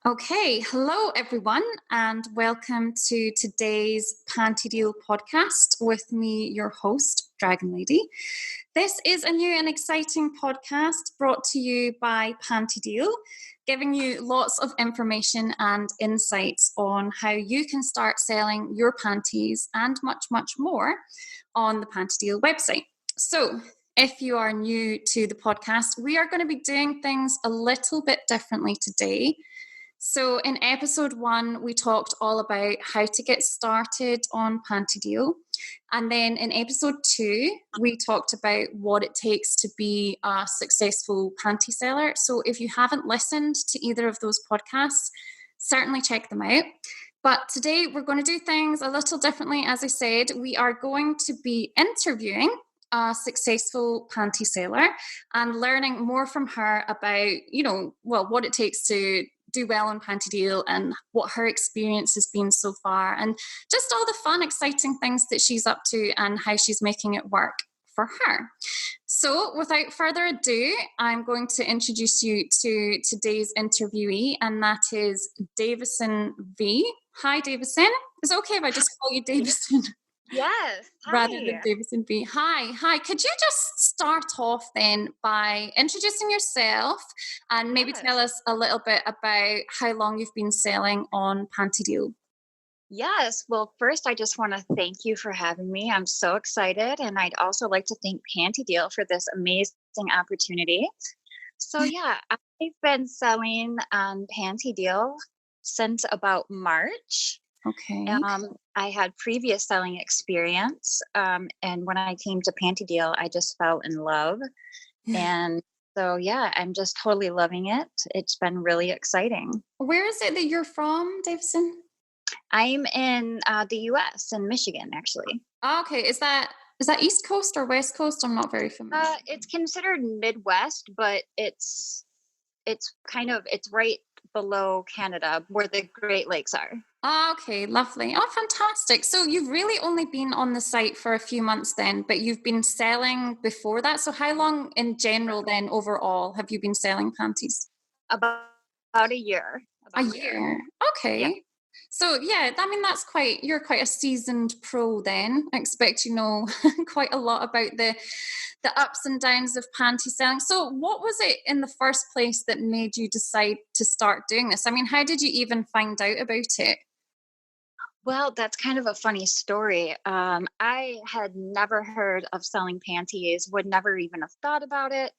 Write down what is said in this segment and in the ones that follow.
Okay, hello everyone, and welcome to today's Pantydeal podcast with me, your host, Dragon Lady. This is a new and exciting podcast brought to you by Pantydeal, giving you lots of information and insights on how you can start selling your panties and much, much more on the Pantydeal website. So, if you are new to the podcast, we are going to be doing things a little bit differently today. So, in episode 1, we talked all about how to get started on Pantydeal. And then in episode 2, we talked about what it takes to be a successful panty seller. So, if you haven't listened to either of those podcasts, certainly check them out. But today we're going to do things a little differently. As I said, we are going to be interviewing a successful panty seller and learning more from her about, what it takes to do well on Pantydeal and what her experience has been so far, and just all the fun, exciting things that she's up to and how she's making it work for her. So without further ado, I'm going to introduce you to today's interviewee, and that is DavisonV. Hi, Davison. Is it okay if I just call you Davison? Yes. Rather than Hi. DavisonV. Hi. Could you just start off then by introducing yourself and maybe tell Yes. us a little bit about how long you've been selling on Pantydeal? Yes. Well, first, I just want to thank you for having me. I'm so excited. And I'd also like to thank Pantydeal for this amazing opportunity. So, yeah, I've been selling on Pantydeal since about March. Okay. I had previous selling experience. And when I came to Pantydeal, I just fell in love. And so, yeah, I'm just totally loving it. It's been really exciting. Where is it that you're from, Davison? I'm in the US, in Michigan, actually. Oh, okay. Is that East Coast or West Coast? I'm not very familiar. It's considered Midwest, but it's right below Canada, where the Great Lakes are. Oh, okay, lovely. Oh, fantastic. So you've really only been on the site for a few months then, but you've been selling before that. So how long in general then overall have you been selling panties? About about a year. A About a year. year. Yeah. Okay. So yeah, I mean you're quite a seasoned pro then. I expect you know quite a lot about the ups and downs of panty selling. So what was it in the first place that made you decide to start doing this? I mean, how did you even find out about it? Well, that's kind of a funny story. I had never heard of selling panties, would never even have thought about it.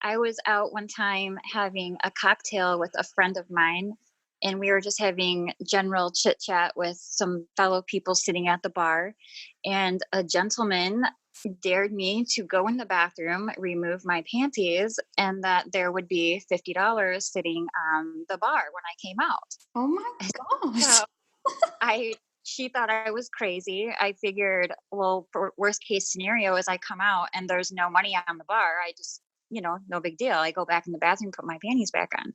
I was out one time having a cocktail with a friend of mine, and we were just having general chit chat with some fellow people sitting at the bar. And a gentleman dared me to go in the bathroom, remove my panties, and that there would be $50 sitting on the bar when I came out. Oh my gosh. So I she thought I was crazy. I figured, well, for worst case scenario is I come out and there's no money on the bar. I just, no big deal. I go back in the bathroom, put my panties back on.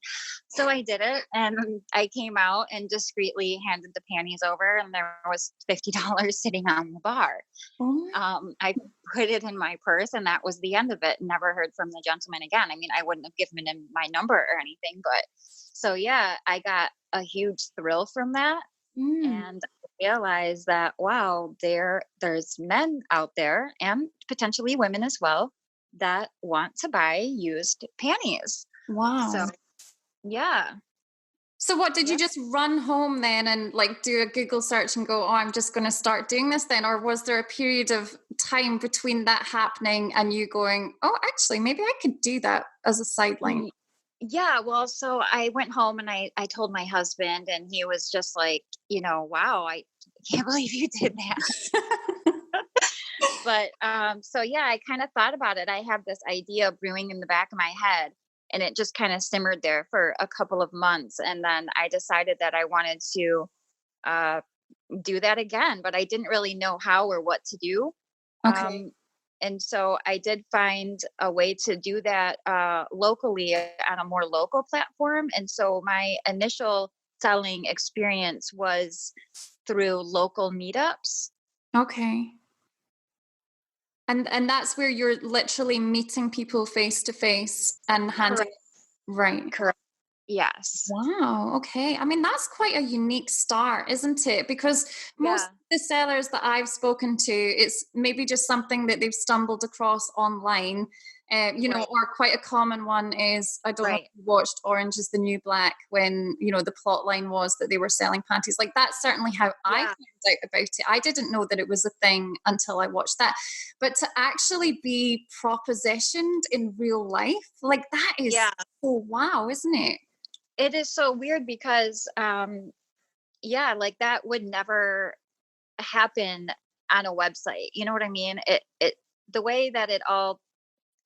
So I did it, and I came out and discreetly handed the panties over, and there was $50 sitting on the bar. Oh my I put it in my purse, and that was the end of it. Never heard from the gentleman again. I mean, I wouldn't have given him my number or anything, but so yeah, I got a huge thrill from that, mm. and realize that wow, there's men out there, and potentially women as well, that want to buy used panties. So Wow. yeah. So what did you Yep. just run home then and like do a Google search and go, oh, I'm just going to start doing this then? Or was there a period of time between that happening and you going, oh, actually, maybe I could do that as a sideline? Y- yeah, well, so I went home and I told my husband, and he was just like, wow, I can't believe you did that. But so yeah, I kind of thought about it. I had this idea brewing in the back of my head, and it just kind of simmered there for a couple of months, and then I decided that I wanted to uh, do that again, but I didn't really know how or what to do. Okay. Um, and so I did find a way to do that locally on a more local platform. And so my initial selling experience was through local meetups. Okay. And that's where you're literally meeting people face to face and handing. Correct. Right. Correct. Yes. Wow. Okay. I mean, that's quite a unique start, isn't it? Because most Yeah. of the sellers that I've spoken to, it's maybe just something that they've stumbled across online. Right. Or quite a common one is, I don't know if Right. you watched Orange is the New Black, when, the plot line was that they were selling panties. Like, that's certainly how I Yeah. found out about it. I didn't know that it was a thing until I watched that. But to actually be propositioned in real life, like, that is Yeah. so wow, isn't it? It is so weird because, yeah, like that would never happen on a website. You know what I mean? The way that it all,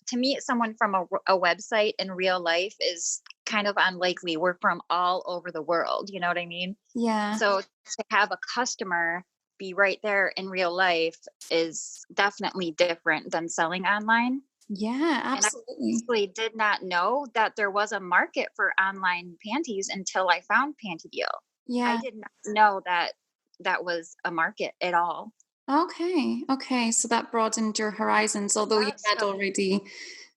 to meet someone from a website in real life is kind of unlikely. We're from all over the world. You know what I mean? Yeah. So to have a customer be right there in real life is definitely different than selling online. Yeah, And I absolutely. honestly did not know that there was a market for online panties until I found Pantydeal. I Yeah. did not know that that was a market at all. Okay. Okay. So that broadened your horizons, although you Yes. had So already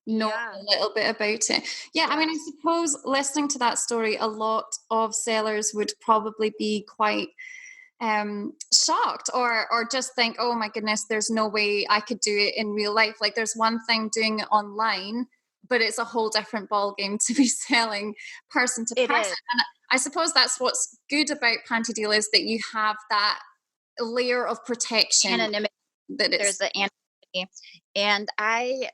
known yeah. a little bit about it. Yeah. I mean, I Yes. suppose listening to that story, a lot of sellers would probably be quite shocked, or just think, oh my goodness, there's no way I could do it in real life. Like, there's one thing doing it online, but it's a whole different ball game to be selling person to It person. is. And I suppose that's what's good about Panty Deal, is that you have that layer of protection, Anonymity. that There's it's the anonymity. And I,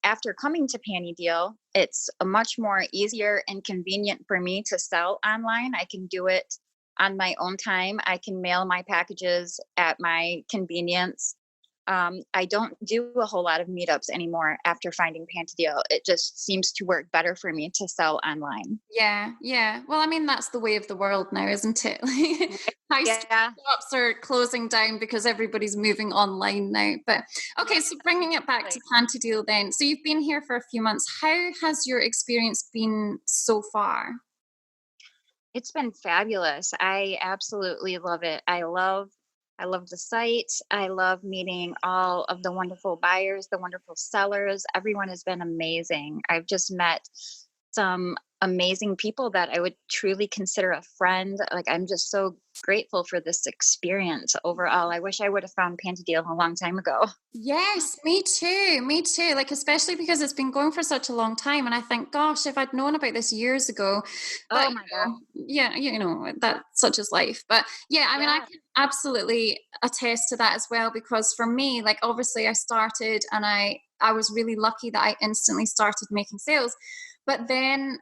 after coming to Pantydeal, it's a much more easier and convenient for me to sell online. I can do it on my own time. I can mail my packages at my convenience. I don't do a whole lot of meetups anymore after finding Pantydeal. It just seems to work better for me to sell online. yeah, yeah. Well, I mean, that's the way of the world now, isn't it? Right? High street Yeah. shops are closing down because everybody's moving online now. But Yeah. okay, so bringing it back to Exactly. Panty Deal then. So you've been here for a few months. How has your experience been so far? It's been fabulous. I absolutely love it. I love the site. I love meeting all of the wonderful buyers, the wonderful sellers. Everyone has been amazing. I've just met some amazing people that I would truly consider a friend. Like, I'm just so grateful for this experience overall. I wish I would have found Pantydeal a long time ago. Yes, me too. Me too. Like, especially because it's been going for such a long time. And I think, gosh, if I'd known about this years ago, but Oh my god. yeah, that such is life. But yeah, I mean, I Yeah. can absolutely attest to that as well, because for me, like, obviously I started, and I was really lucky that I instantly started making sales. But then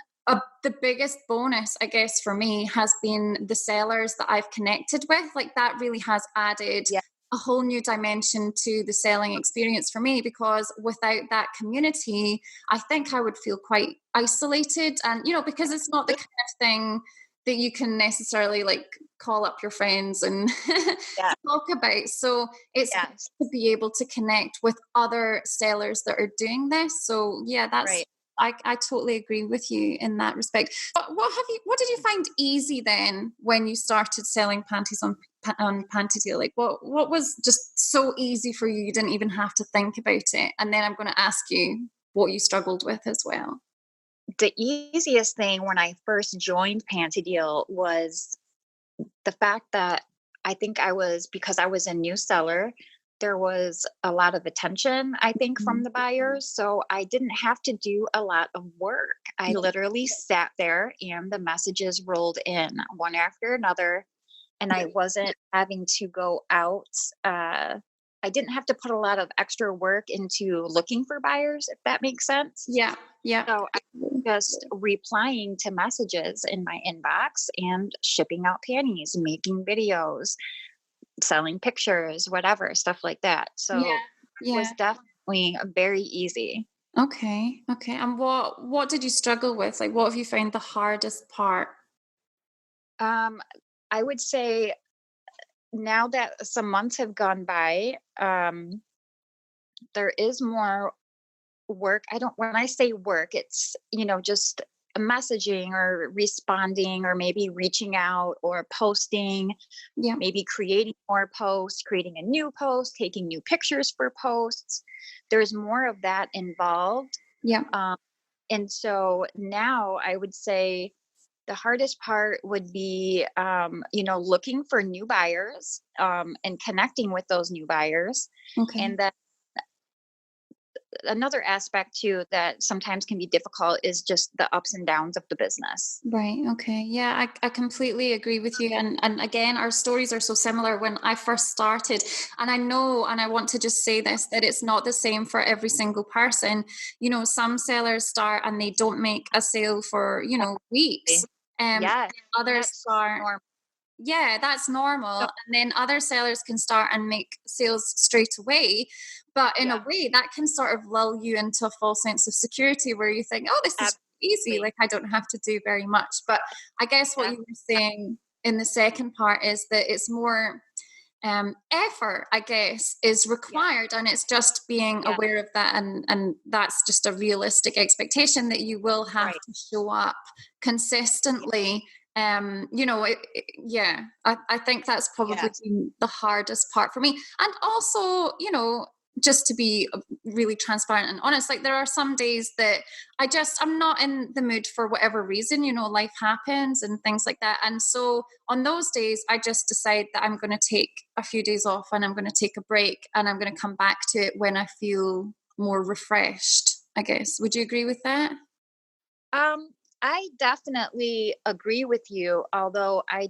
the biggest bonus, I guess, for me has been the sellers that I've connected with. Like, that really has added Yeah. a whole new dimension to the selling experience for me, because without that community, I think I would feel quite isolated. And, because it's not the kind of thing that you can necessarily, like, call up your friends and Yeah. talk about. So it's good Yes. to be able to connect with other sellers that are doing this. So yeah, Right. I totally agree with you in that respect. But what did you find easy then when you started selling panties on Pantydeal? Like, what was just so easy for you didn't even have to think about it? And then I'm going to ask you what you struggled with as well. The easiest thing when I first joined Pantydeal was the fact that I think because I was a new seller, there was a lot of attention, I think, from Mhm. the buyers. So I didn't have to do a lot of work. I Yeah, literally sat there and the messages rolled in one after another. And I yeah, wasn't having to go out. I didn't have to put a lot of extra work into looking for buyers, if that makes sense. yeah, yeah. So I just replying to messages in my inbox and shipping out panties, making videos, selling pictures, whatever, stuff like that. Yeah, So it yeah. was definitely very easy. Okay, okay. And what did you struggle with? Like, what have you found the hardest part? Um, I would say now that some months have gone by, there is more work. I don't, when I say work, it's, just messaging or responding or maybe reaching out or posting, Yeah, maybe creating more posts, creating a new post, taking new pictures for posts. There's more of that involved. yeah, Um, and so now I would say The hardest part would be, looking for new buyers, and connecting with those new buyers. Okay. And then another aspect too that sometimes can be difficult is just the ups and downs of the business. Right. Okay. Yeah, I completely agree with you. And again, our stories are so similar. When I first started, and I know, and I want to just say this, that it's not the same for every single person. Some sellers start and they don't make a sale for, weeks. Yeah, and Others that's start. normal. Yeah, that's normal. And then other sellers can start and make sales straight away. But in a Yeah, way, that can sort of lull you into a false sense of security where you think, oh, this is easy. absolutely. Like, I don't have to do very much. But I guess what Yeah, you were saying in the second part is that it's more effort, I guess, is yeah, required. And it's just being yeah, aware of that. And that's just a realistic expectation that you will have right. to show up consistently. Yeah, I think that's probably Yes, been the hardest part for me. And also, just to be really transparent and honest, like there are some days that I'm not in the mood for whatever reason, life happens and things like that. And so on those days, I just decide that I'm going to take a few days off and I'm going to take a break and I'm going to come back to it when I feel more refreshed, I guess. Would you agree with that? um, I definitely agree with you, although I'll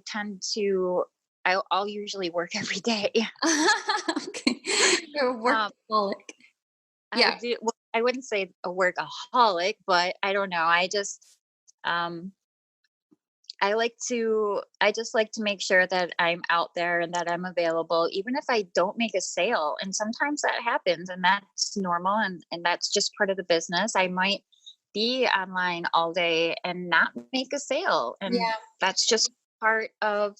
usually work every day. Okay. You're a Um, workaholic. I Yeah. do. Well, I wouldn't say a workaholic, but I don't know. Um, I just like to make sure that I'm out there and that I'm available, even if I don't make a sale. And sometimes that happens and that's normal and that's just part of the business. I might be online all day and not make a sale. And Yeah. that's just part of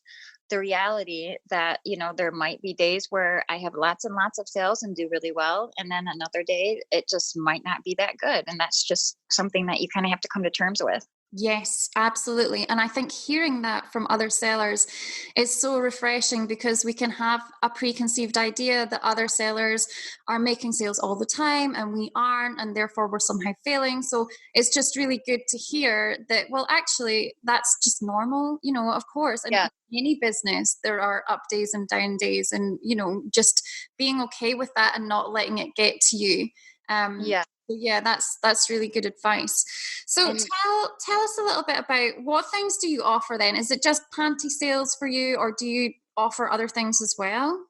the reality that, there might be days where I have lots and lots of sales and do really well. And then another day, it just might not be that good. And that's just something that you kind of have to come to terms with. Yes, absolutely. And I think hearing that from other sellers is so refreshing because we can have a preconceived idea that other sellers are making sales all the time and we aren't, and therefore we're somehow failing. So it's just really good to hear that, well, actually, that's just normal, of course. And Yeah. in any business, there are up days and down days, and, just being okay with that and not letting it get to you. Um, Yeah. yeah, that's really good advice. So And tell us a little bit about what things do you offer then? Is it just panty sales for you, or do you offer other things as well?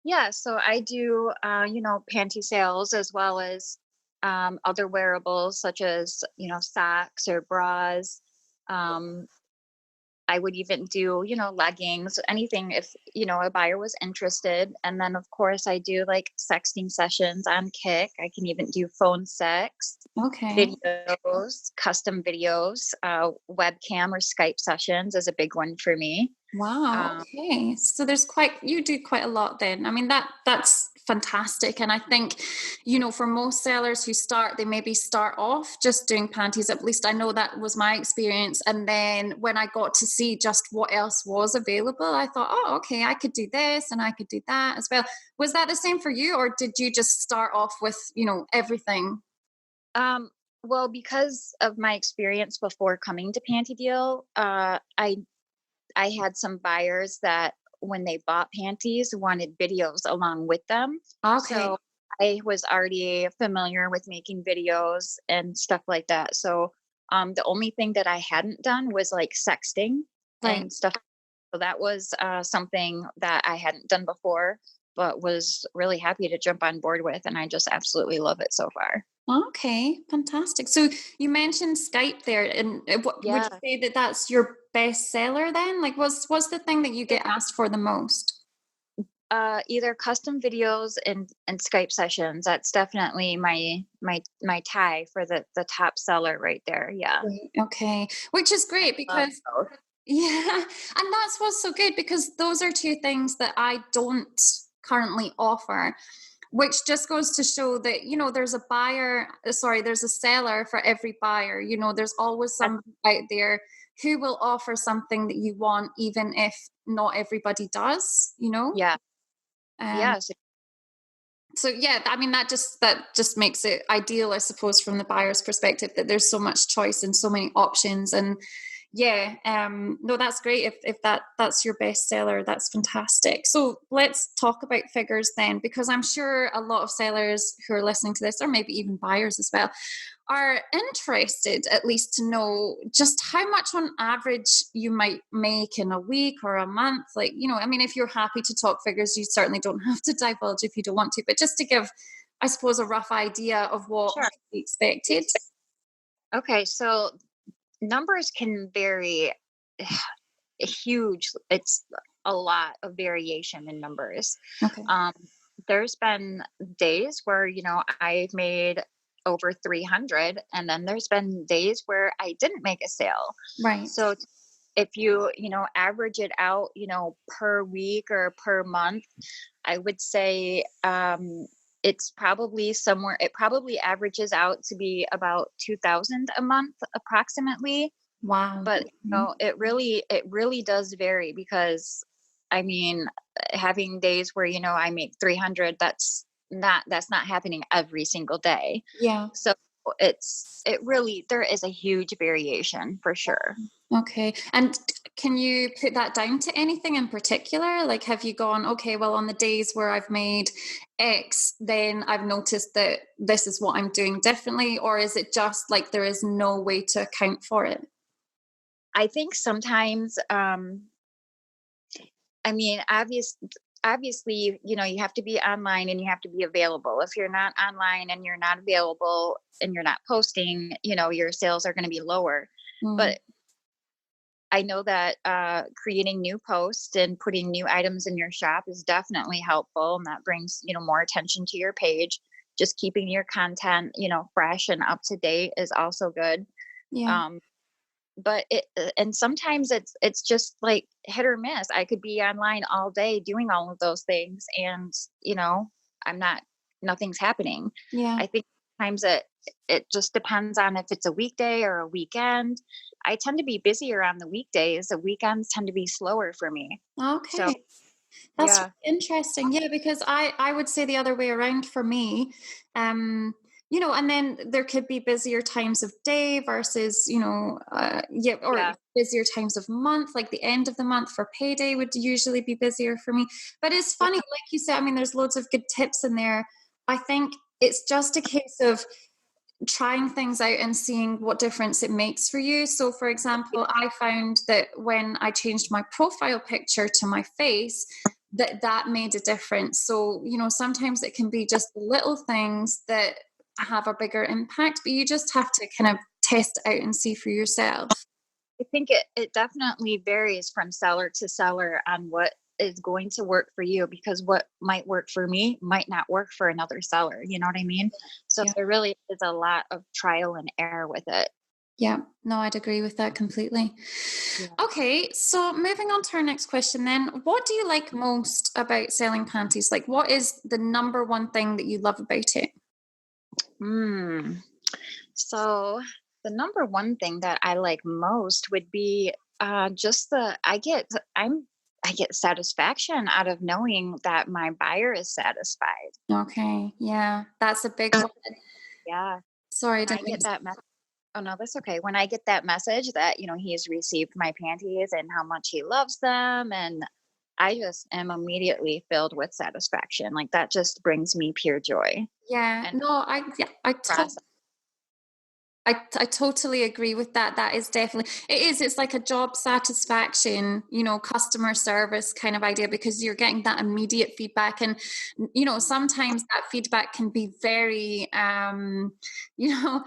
yeah, so I do, panty sales as well as other wearables such as, socks or bras. Um, I would even do, leggings, anything if, a buyer was interested. And then, of course, I do like sexting sessions on Kick. I can even do phone sex, Okay. videos, custom videos, webcam or Skype sessions is a big one for me. Wow. Um, Okay. So you do quite a lot then. I mean, that's fantastic. And I think, for most sellers who start, they maybe start off just doing panties. At least I know that was my experience. And then when I got to see just what else was available, I thought, oh, okay, I could do this and I could do that as well. Was that the same for you, or did you just start off with, everything? Um, well, because of my experience before coming to Pantydeal, I had some buyers that when they bought panties wanted videos along with them. Okay. So I was already familiar with making videos and stuff like that. So the only thing that I hadn't done was like sexting Right. and stuff. So that was something that I hadn't done before, but was really happy to jump on board with. And I just absolutely love it so far. Okay, fantastic. So you mentioned Skype there, and what would you Yeah. say that that's your best seller then? Like, what's the thing that you get asked for the most? Either custom videos and Skype sessions. That's definitely my tie for the top seller right there. Yeah. Right. Okay, which is I great love because both. yeah, and that's what's so good because those are two things that I don't currently offer. Which just goes to show that, there's a seller for every buyer. There's always That's, somebody out there who will offer something that you want, even if not everybody does. yeah. Um, Yes. so yeah, I mean, that just makes it ideal, I suppose, from the buyer's perspective that there's so much choice and so many options. And Yeah, no, that's great. If that's your bestseller, that's fantastic. So let's talk about figures then, because I'm sure a lot of sellers who are listening to this, or maybe even buyers as well, are interested at least to know just how much on average you might make in a week or a month. Like, I mean, if you're happy to talk figures, you certainly don't have to divulge if you don't want to, but just to give, I suppose, a rough idea of what Sure. might be expected. Okay, so numbers can vary huge. It's a lot of variation in numbers. Okay. Um, there's been days where, I've made over 300, and then there's been days where I didn't make a sale. Right. So if you, average it out, per week or per month, I would say it's probably somewhere, it probably averages out to be about 2,000 a month approximately. Wow. But Mhm. it really does vary because I mean, having days where, I make 300, that's not happening every single day. Yeah. So there is a huge variation for sure. Okay. And can you put that down to anything in particular? Like, have you gone, okay, well, on the days where I've made X, then I've noticed that this is what I'm doing differently? Or is it just like there is no way to account for it? I think sometimes, I mean, obviously, you have to be online and you have to be available. If you're not online and you're not available and you're not posting, your sales are going to be lower. Mm, But I know that creating new posts and putting new items in your shop is definitely helpful, and that brings more attention to your page. Just keeping your content fresh and up to date is also good. yeah. Um, but and sometimes it's just like hit or miss. I could be online all day doing all of those things, and I'm not nothing's happening. Yeah. I think sometimes it just depends on if it's a weekday or a weekend. I tend to be busier on the weekdays. The weekends tend to be slower for me. So Okay. That's yeah, really interesting. Yeah, because I would say the other way around for me. Um, and then there could be busier times of day versus, yeah, or yeah, busier times of month, like the end of the month for payday would usually be busier for me. But it's funny, yeah, like you said, I mean, there's loads of good tips in there. I think it's just a case of trying things out and seeing what difference it makes for you. So, for example, I found that when I changed my profile picture to my face, that made a difference. So, sometimes it can be just little things that have a bigger impact, but you just have to kind of test it out and see for yourself. I think it definitely varies from seller to seller on what is going to work for you, because what might work for me might not work for another seller. You know what I mean? So Yeah. there really is a lot of trial and error with it. Yeah, no, I'd agree with that completely. Yeah. Okay, so moving on to our next question then. What do you like most about selling panties? Like, what is the number one thing that you love about it? Hmm. So the number one thing that I like most would be just I get satisfaction out of knowing that my buyer is satisfied. Okay, yeah, that's a big one. Yeah. Sorry, I When I didn't mean get to. that message. Oh no, that's okay. When I get that message that, he has received my panties and how much he loves them, and I just am immediately filled with satisfaction. Like that just brings me pure joy. Yeah, And no, yeah, process. I totally agree with that. That is definitely, it is. It's like a job satisfaction, customer service kind of idea because you're getting that immediate feedback. And, sometimes that feedback can be very, you know,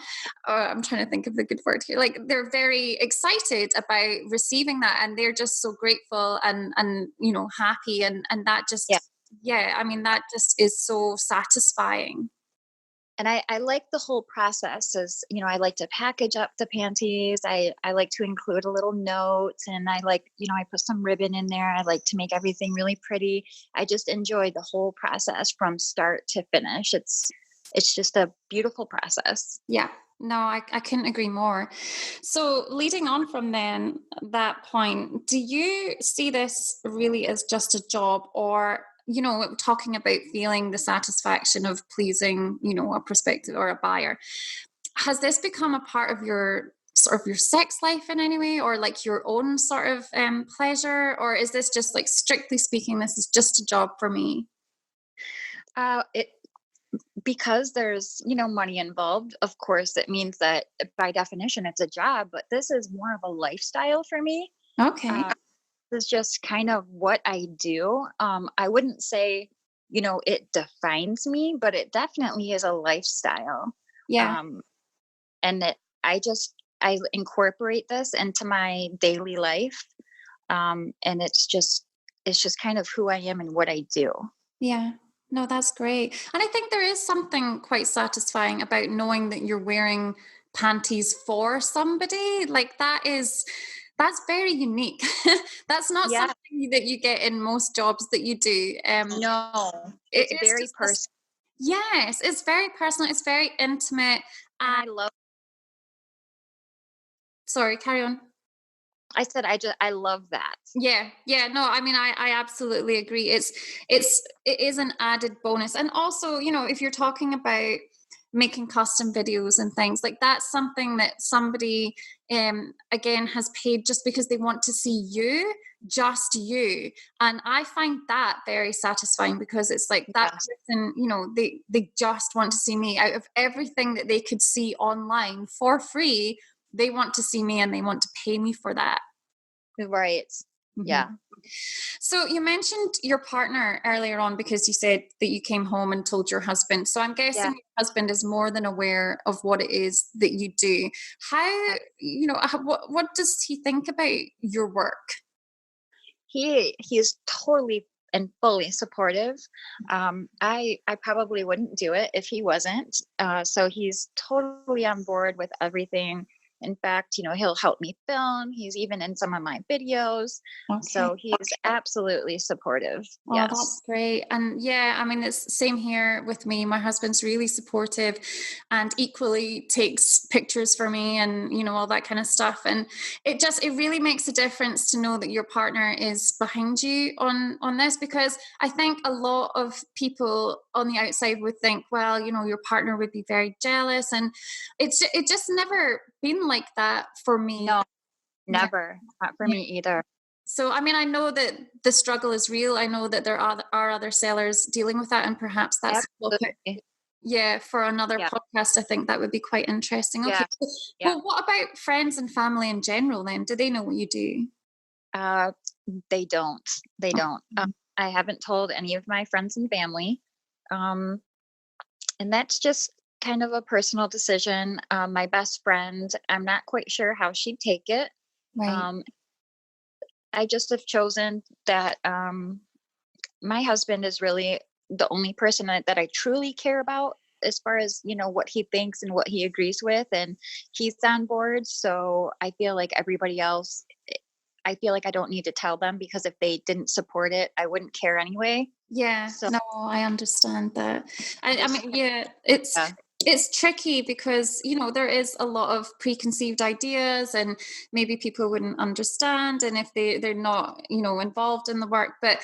I'm trying to think of the good word here. Like they're very excited about receiving that and they're just so grateful and, happy. And that Yeah. just, yeah, I mean, that just is so satisfying. And I like the whole process as, I like to package up the panties. I like to include a little note, and I like, I put some ribbon in there. I like to make everything really pretty. I just enjoy the whole process from start to finish. It's just a beautiful process. Yeah, no, I couldn't agree more. So, leading on from then that point, do you see this really as just a job or, talking about feeling the satisfaction of pleasing, a prospective or a buyer? Has this become a part of your sort of your sex life in any way, or like your own sort of pleasure, or is this just like, strictly speaking, this is just a job for me? It because there's, money involved, of course, it means that by definition it's a job, but this is more of a lifestyle for me. Okay. Uh, this is just kind of what I do. I wouldn't say, it defines me, but it definitely is a lifestyle. Yeah. Um, and that I incorporate this into my daily life. And it's just kind of who I am and what I do. Yeah. No, that's great. And I think there is something quite satisfying about knowing that you're wearing panties for somebody. Like that's very unique. That's not Yeah. something that you get in most jobs that you do. No, It it's is very just this, personal. yes, it's very personal, it's very intimate. And And sorry, carry on. I love that. Yeah, yeah, no, I mean, I absolutely agree. It is an added bonus. And also, if you're talking about making custom videos and things, like that's something that somebody again has paid just because they want to see you, just you. And I find that very satisfying, because it's like that Yes. person, they just want to see me. Out of everything that they could see online for free, they want to see me and they want to pay me for that. Right. Yeah. Mhm. So you mentioned your partner earlier on, because you said that you came home and told your husband. So I'm Yeah. guessing your husband is more than aware of what it is that you do. How, what does he think about your work? He's totally and fully supportive. I probably wouldn't do it if he wasn't. So he's totally on board with everything. In fact, he'll help me film. He's even in some of my videos. Okay. So he's absolutely supportive. Oh, Yes. that's great. And yeah, I mean, it's same here with me. My husband's really supportive and equally takes pictures for me and, all that kind of stuff. And it really makes a difference to know that your partner is behind you on this, because I think a lot of people on the outside would think, well, your partner would be very jealous. And it just never been like that for me. No, Yeah. never. Not for Yeah. me either. So, I mean, I know that the struggle is real. I know that there are other sellers dealing with that, and perhaps that's a topic, Absolutely. yeah, for another Yeah. podcast. I think that would be quite interesting. Okay. Yeah. Yeah. Well, what about friends and family in general then? Do they know what you do? Uh, they don't. They don't. Mhm. I haven't told any of my friends and family. Um, and that's just kind of a personal decision. My best friend, I'm not quite sure how she'd take it. Right. Um, I just have chosen that my husband is really the only person that I truly care about as far as, what he thinks and what he agrees with. And he's on board. So I feel like everybody else, I feel like I don't need to tell them, because if they didn't support it, I wouldn't care anyway. Yeah, So no, I understand that. I just, mean, yeah, it's yeah, it's tricky because, there is a lot of preconceived ideas, and maybe people wouldn't understand, and if they're not, involved in the work. But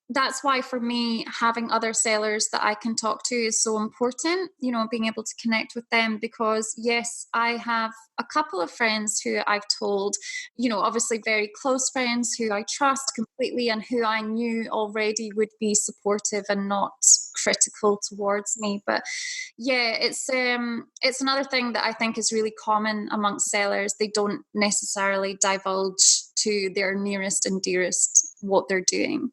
that's why for me, having other sellers that I can talk to is so important, being able to connect with them, because yes, I have a couple of friends who I've told, obviously very close friends who I trust completely and who I knew already would be supportive and not critical towards me. But yeah, it's another thing that I think is really common amongst sellers. They don't necessarily divulge to their nearest and dearest what they're doing.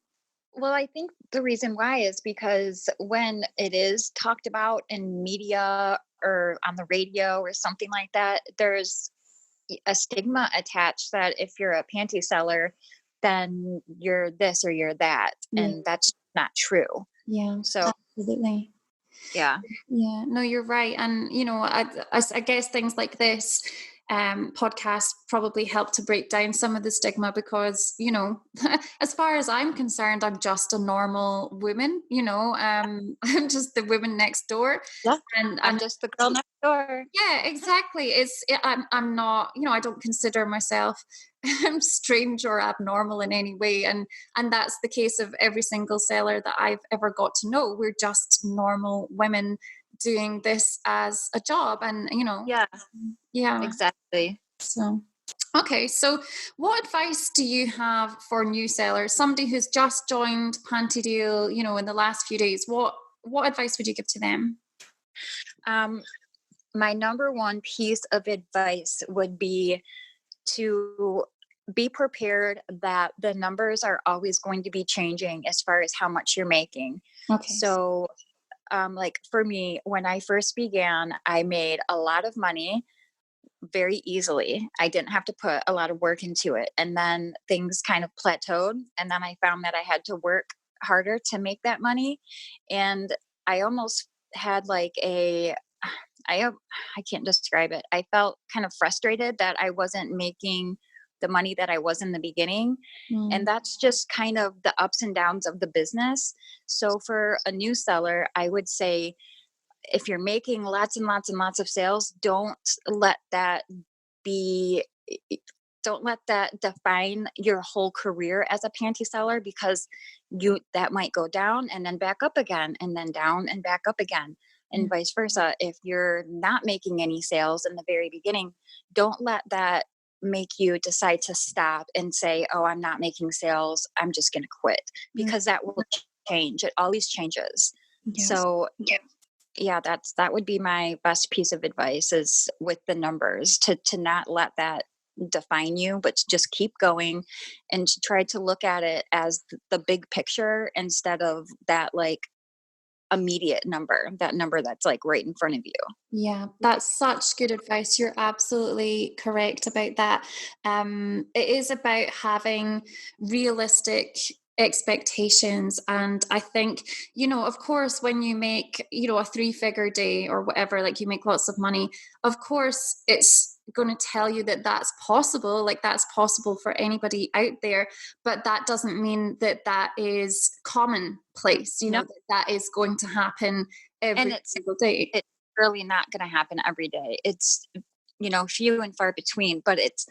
well, I think the reason why is because when it is talked about in media or on the radio or something like that, there's a stigma attached that if you're a panty seller, then you're this or you're that. Yeah, And that's not true. yeah, So, absolutely. yeah. Yeah, no, you're right. And, I guess things like this podcast probably help to break down some of the stigma, because, as far as I'm concerned, I'm just a normal woman, I'm just the woman next door. Yeah. I'm And just the girl next door. yeah, exactly. I'm not, I don't consider myself strange or abnormal in any way. And that's the case of every single seller that I've ever got to know. We're just normal women doing this as a job. And, Yeah, yeah. exactly. So, okay. So what advice do you have for new sellers? Somebody who's just joined Pantydeal, in the last few days, what advice would you give to them? Um, my number one piece of advice would be to be prepared that the numbers are always going to be changing as far as how much you're making. Okay. So, like for me, when I first began, I made a lot of money very easily. I didn't have to put a lot of work into it. And then things kind of plateaued. And then I found that I had to work harder to make that money. And I almost had like I can't describe it. I felt kind of frustrated that I wasn't making the money that I was in the beginning. And Mm, that's just kind of the ups and downs of the business. So for a new seller, I would say if you're making lots and lots and lots of sales, let that be don't let that define your whole career as a panty seller, because you that might go down and then back up again and then down and back up again, and mm, vice versa. If you're not making any sales in the very beginning, don't let that make you decide to stop and say, oh, I'm not making sales, I'm just going to quit, mm, because that will change. It always changes. yes. So yeah, that would be my best piece of advice, is with the numbers, to not let that define you, but to just keep going and to try to look at it as the big picture instead of that like immediate number, that number that's like right in front of you. Yeah, that's such good advice. You're absolutely correct about that. It is about having realistic expectations. And I think, of course, when you make, a three-figure day or whatever, like you make lots of money, of course, it's going to tell you that that's possible. Like that's possible for anybody out there. But that doesn't mean that that is commonplace, No, that is going to happen and every single day. it's really not going to happen every day. It's few and far between, but it's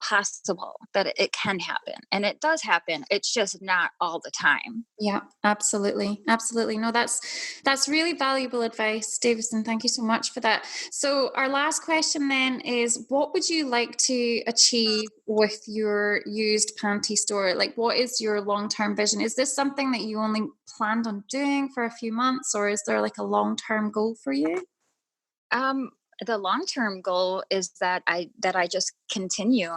possible that it can happen, and it does happen. It's just not all the time. Yeah, absolutely. Absolutely. No, that's really valuable advice, Davison. Thank you so much for that. So our last question then is, what would you like to achieve with your used panty store? Like, what is your long-term vision? Is this something that you only planned on doing for a few months, or is there like a long-term goal for you? Um, the long-term goal is that I just continue.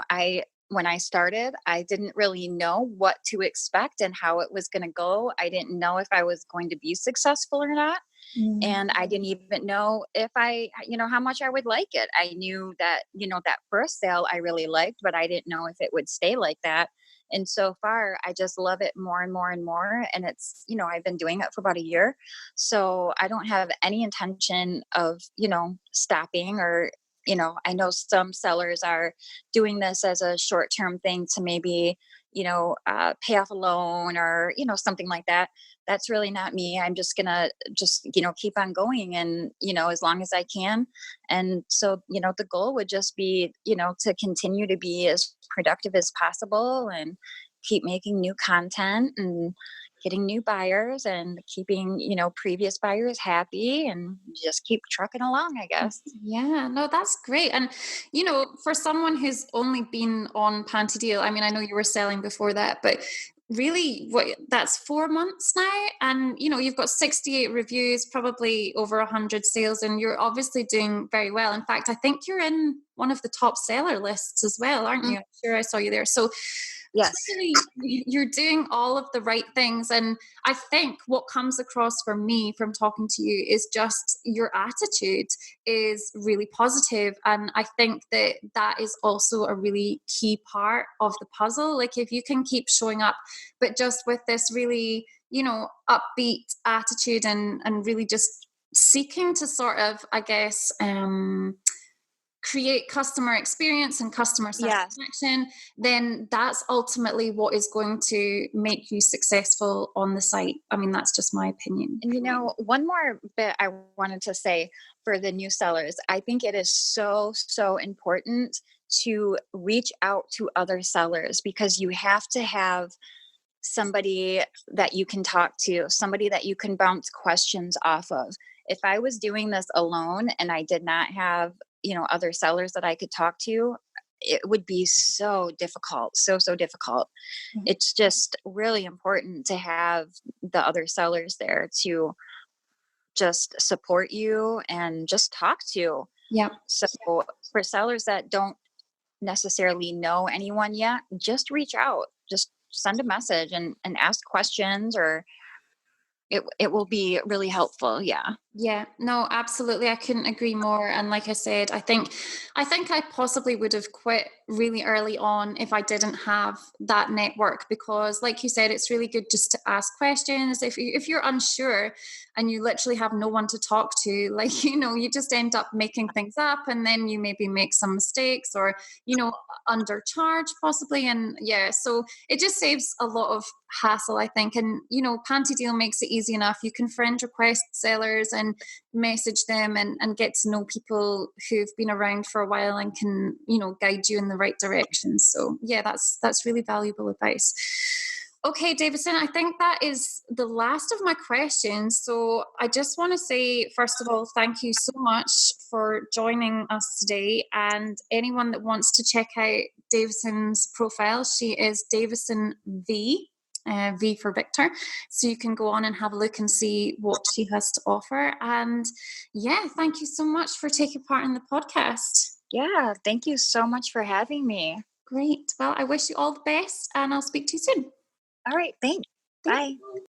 When I started, I didn't really know what to expect and how it was going to go. I didn't know if I was going to be successful or not. Mm, And I didn't even know if how much I would like it. I knew that, that first sale I really liked, but I didn't know if it would stay like that. And so far, I just love it more and more and more. And I've been doing it for about a year. So I don't have any intention of, stopping, or, I know some sellers are doing this as a short term thing to maybe, pay off a loan, or, something like that. That's really not me. I'm just gonna keep on going, and as long as I can. And so the goal would just be to continue to be as productive as possible, and keep making new content, and getting new buyers, and keeping previous buyers happy, and just keep trucking along, I guess. yeah, no, that's great. And, for someone who's only been on Pantydeal, I mean, I know you were selling before that, but really that's 4 months now. And, you've got 68 reviews, probably over 100 sales, and you're obviously doing very well. In fact, I think you're in one of the top seller lists as well, aren't Mm, you? I'm sure I saw you there. So yes. clearly you're doing all of the right things. And I think what comes across for me from talking to you is just your attitude is really positive. And I think that that is also a really key part of the puzzle. Like if you can keep showing up, but just with this really, upbeat attitude, and really just seeking to sort of, I guess, create customer experience and customer Yes. satisfaction, then that's ultimately what is going to make you successful on the site. I mean, that's just my opinion. And one more bit I wanted to say for the new sellers, I think it is so, so important to reach out to other sellers, because you have to have somebody that you can talk to, somebody that you can bounce questions off of. If I was doing this alone and I did not have, other sellers that I could talk to, it would be so difficult, so difficult. It's just really important to have the other sellers there to just support you and just talk to. Yeah. So for sellers that don't necessarily know anyone yet, just reach out, just send a message and ask questions, or it will be really helpful. Yeah. Yeah, no, absolutely. I couldn't agree more. And like I said, I think I possibly would have quit really early on if I didn't have that network, because like you said, it's really good just to ask questions. If you're unsure and you literally have no one to talk to, like, you just end up making things up, and then you maybe make some mistakes, or, undercharge possibly. And yeah, so it just saves a lot of hassle, I think. And, Pantydeal makes it easy enough. You can friend request sellers and message them, and get to know people who've been around for a while and can, guide you in the right direction. So yeah, that's really valuable advice. Okay, Davison, I think that is the last of my questions. So I just want to say, first of all, thank you so much for joining us today. And anyone that wants to check out Davison's profile, she is DavisonV. V for Victor. So you can go on and have a look and see what she has to offer. And yeah, thank you so much for taking part in the podcast. Yeah. Thank you so much for having me. Great. Well, I wish you all the best, and I'll speak to you soon. All right. Thanks. Thank Bye. you.